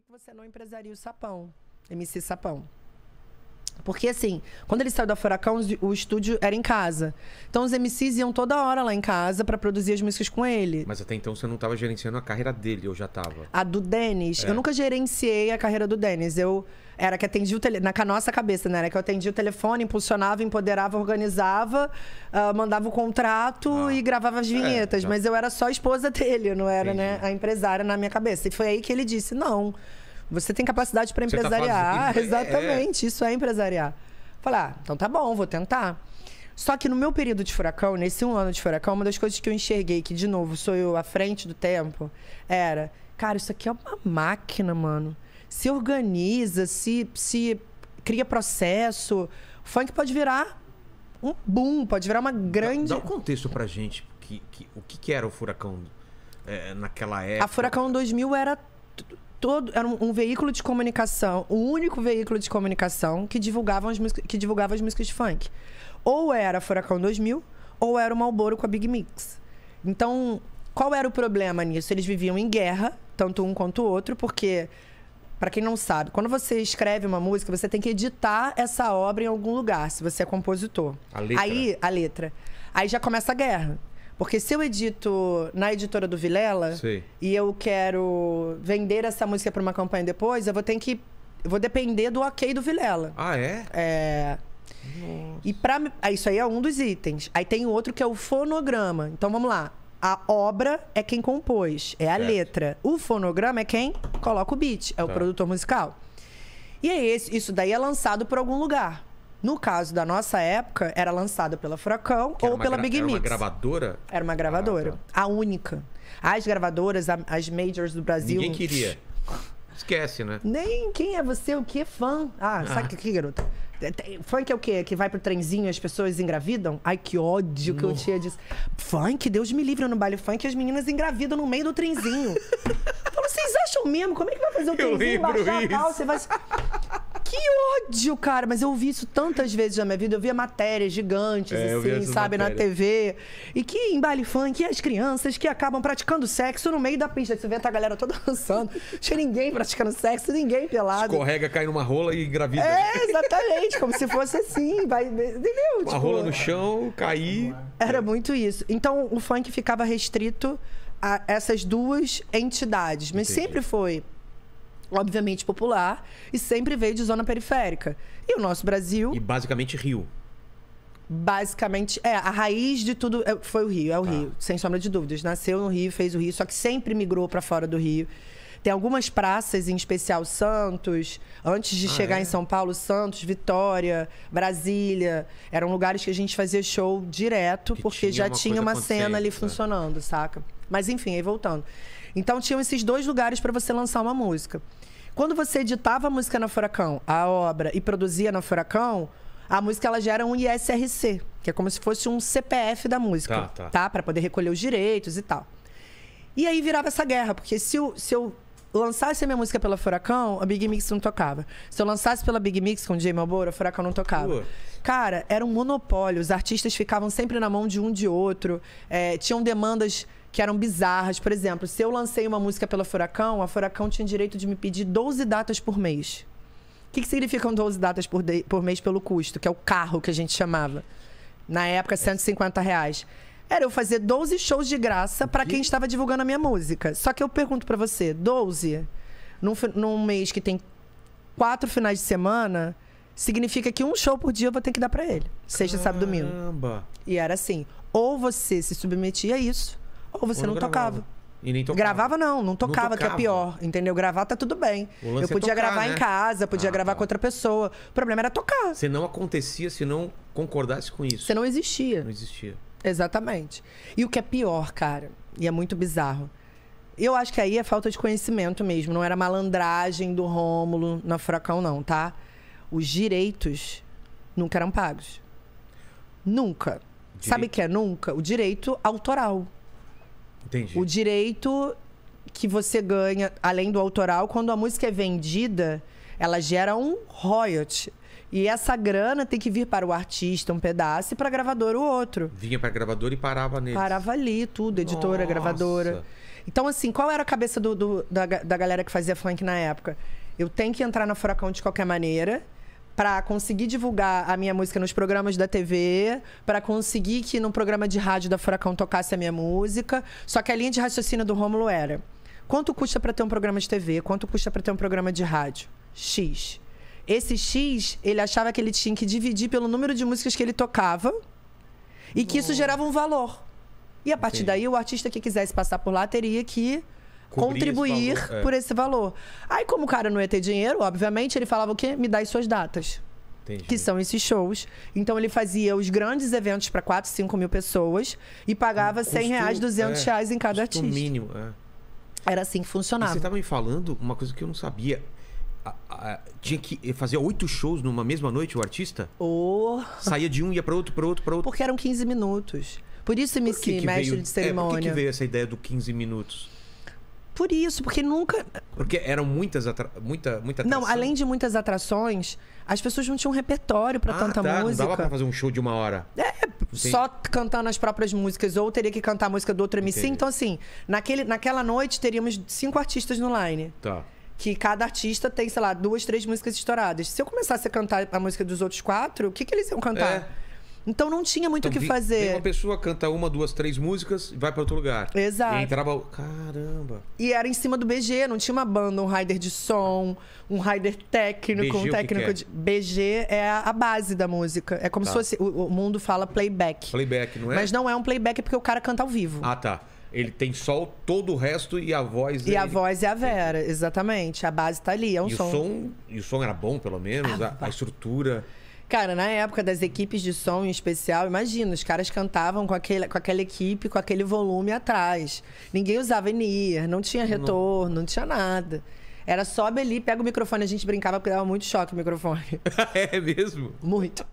que você não empresaria o Sapão, MC Sapão? Porque, assim, quando ele saiu da Furacão, o estúdio era em casa. Então, os MCs iam toda hora lá em casa pra produzir as músicas com ele. Mas até então você não tava gerenciando a carreira dele, ou já tava? A do Denis, É. eu nunca gerenciei a carreira do Denis. Eu era que atendia o telefone, na nossa cabeça, né? Era que eu atendia o telefone, impulsionava, empoderava, organizava, mandava o contrato e gravava as vinhetas. tá. Mas eu era só a esposa dele, eu não era, Entendi. né, a empresária na minha cabeça. E foi aí que ele disse, não, você tem capacidade para Você tá empresariar. fazendo- Exatamente, isso é empresariar. Falei, então tá bom, vou tentar. Só que no meu período de Furacão, nesse 1 ano de Furacão, uma das coisas que eu enxerguei, que de novo sou eu à frente do tempo, era, cara, isso aqui é uma máquina, mano. Se organiza, se cria processo. O funk pode virar um boom, pode virar uma grande... Dá um contexto pra gente, o que era o Furacão naquela época? A Furacão 2000 era... Era um veículo de comunicação, o único veículo de comunicação que divulgava as músicas de funk. Ou era Furacão 2000, ou era o Marlboro com a Big Mix. Então, qual era o problema nisso? Eles viviam em guerra, tanto um quanto o outro, porque, para quem não sabe, quando você escreve uma música, você tem que editar essa obra em algum lugar, se você é compositor. A letra. Aí, a letra. Aí já começa a guerra. Porque se eu edito na editora do Vilela Sei. e eu quero vender essa música para uma campanha depois, eu vou depender do ok do Vilela. Ah, é? É. E isso aí é um dos itens. Aí tem o outro que é o fonograma. Então vamos lá. A obra é quem compôs, é a Certo. letra. O fonograma é quem coloca o beat, é o Tá. produtor musical. E é isso daí é lançado por algum lugar. No caso da nossa época, era lançado pela Furacão Que era ou pela Big era Mix. uma gravadora? Era uma gravadora. Ah, tá. A única. As gravadoras, as majors do Brasil... Ninguém queria. Esquece, né? Nem quem é você, o que é fã. Sabe o que, garota? Funk é o quê? Que vai pro trenzinho e as pessoas engravidam? Ai, que ódio que eu tinha disso. Funk, Deus me livre, no baile funk, as meninas engravidam no meio do trenzinho. Eu falo, vocês acham mesmo? Como é que vai fazer o trenzinho, lembro baixar a isso. calça? Vai... Que ódio, cara. Mas eu ouvi isso tantas vezes na minha vida. Eu via matérias gigantes, Eu vi assim, essas sabe, na matérias. TV. E que em baile funk, as crianças que acabam praticando sexo no meio da pista. Você vê a galera toda dançando. Não tinha ninguém praticando sexo, ninguém pelado. Escorrega, cai numa rola e engravida. É, exatamente. Como se fosse assim. Vai, entendeu? Uma rola no chão, cair. Era muito isso. Então, o funk ficava restrito a essas duas entidades. Mas Entendi. sempre foi, obviamente, popular e sempre veio de zona periférica. E o nosso Brasil, E basicamente Rio. basicamente, a raiz de tudo foi o Rio. É o Rio, sem sombra de dúvidas. Nasceu no Rio, fez o Rio, só que sempre migrou para fora do Rio. Tem algumas praças, em especial Santos, antes de chegar em São Paulo, Santos, Vitória, Brasília. Eram lugares que a gente fazia show direto, Que porque tinha já uma tinha coisa uma cena ali acontecendo, né? funcionando, saca? Mas enfim, aí voltando. Então tinham esses dois lugares para você lançar uma música. Quando você editava a música na Furacão, a obra, e produzia na Furacão, a música ela gera um ISRC, que é como se fosse um CPF da música, Tá. Para poder recolher os direitos e tal. E aí virava essa guerra, porque se eu lançasse a minha música pela Furacão, a Big Mix não tocava. Se eu lançasse pela Big Mix com o J Marlboro, a Furacão não tocava. Putz. Cara, era um monopólio. Os artistas ficavam sempre na mão de um de outro. Tinham demandas que eram bizarras. Por exemplo, se eu lancei uma música pela Furacão, a Furacão tinha direito de me pedir 12 datas por mês. O que significam 12 datas por mês pelo custo? Que é o carro que a gente chamava. Na época, R$150. Era eu fazer 12 shows de graça para quem estava divulgando a minha música. Só que eu pergunto para você, 12 num mês que tem 4 finais de semana, significa que um show por dia eu vou ter que dar para ele. Sexta, sábado, domingo. Caramba. E era assim, ou você se submetia a isso, ou você Ou não tocava. E nem tocava. Gravava não tocava, que é tocava. pior, entendeu? Gravar tá tudo bem. O lance Eu é podia tocar, gravar né? em casa, podia gravar tá. com outra pessoa. O problema era tocar. Se não acontecia, se não concordasse com isso. Você não existia. Não existia. Exatamente. E o que é pior, cara, e é muito bizarro, eu acho que aí é falta de conhecimento mesmo, não era malandragem do Rômulo na Furacão, não, tá? Os direitos nunca eram pagos. Nunca. Sabe o que é nunca? O direito autoral. Entendi. O direito que você ganha, além do autoral, quando a música é vendida, ela gera um royalty. E essa grana tem que vir para o artista um pedaço e para a gravadora o outro. Vinha pra gravadora e parava neles. Parava ali tudo, editora, Nossa. gravadora. Então, assim, qual era a cabeça da galera que fazia funk na época? Eu tenho que entrar na Furacão de qualquer maneira para conseguir divulgar a minha música nos programas da TV, para conseguir que no programa de rádio da Furacão tocasse a minha música. Só que a linha de raciocínio do Rômulo era: quanto custa para ter um programa de TV? Quanto custa para ter um programa de rádio? X. Esse X, ele achava que ele tinha que dividir pelo número de músicas que ele tocava e que isso gerava um valor. E a partir daí, o artista que quisesse passar por lá teria que contribuir por esse valor. Aí, como o cara não ia ter dinheiro, obviamente, ele falava o quê? Me dá as suas datas. Entendi. Que são esses shows. Então, ele fazia os grandes eventos para 4, 5 mil pessoas e pagava R$100, R$200 em cada artista. Mínimo, Era assim que funcionava. E você estava me falando uma coisa que eu não sabia. Tinha que fazer 8 shows numa mesma noite, o artista? Saía de um, ia para outro, para outro, para outro. Porque eram 15 minutos. Por isso, mestre de cerimônia. Por que veio essa ideia do 15 minutos? Por isso, porque nunca... Porque eram muita atração. Não, além de muitas atrações, as pessoas não tinham repertório para tanta música. Não dava pra fazer um show de 1 hora. Só cantando as próprias músicas, ou teria que cantar a música do outro MC. Entendi. Então, assim, naquela noite teríamos 5 artistas no line. Tá. Que cada artista tem, sei lá, 2, 3 músicas estouradas. Se eu começasse a cantar a música dos outros 4, o que eles iam cantar? Então não tinha muito o que fazer. Vem uma pessoa, canta 1, 2, 3 músicas e vai para outro lugar. Exato. E entrava... Caramba. E era em cima do BG, não tinha uma banda, um rider de som, um rider técnico, BG, um técnico de... BG é a base da música. É como se fosse... O mundo fala playback. Playback, não é? Mas não é um playback porque o cara canta ao vivo. Ah, tá. Ele tem só todo o resto e a voz... E a voz é a Vera, exatamente. A base tá ali, é um som. E o som era bom, pelo menos? A estrutura... Cara, na época das equipes de som em especial, imagina, os caras cantavam com aquela equipe, com aquele volume atrás. Ninguém usava in-ear, não tinha retorno, não tinha nada. Era sobe ali, pega o microfone. A gente brincava porque dava muito choque o microfone. É mesmo? Muito.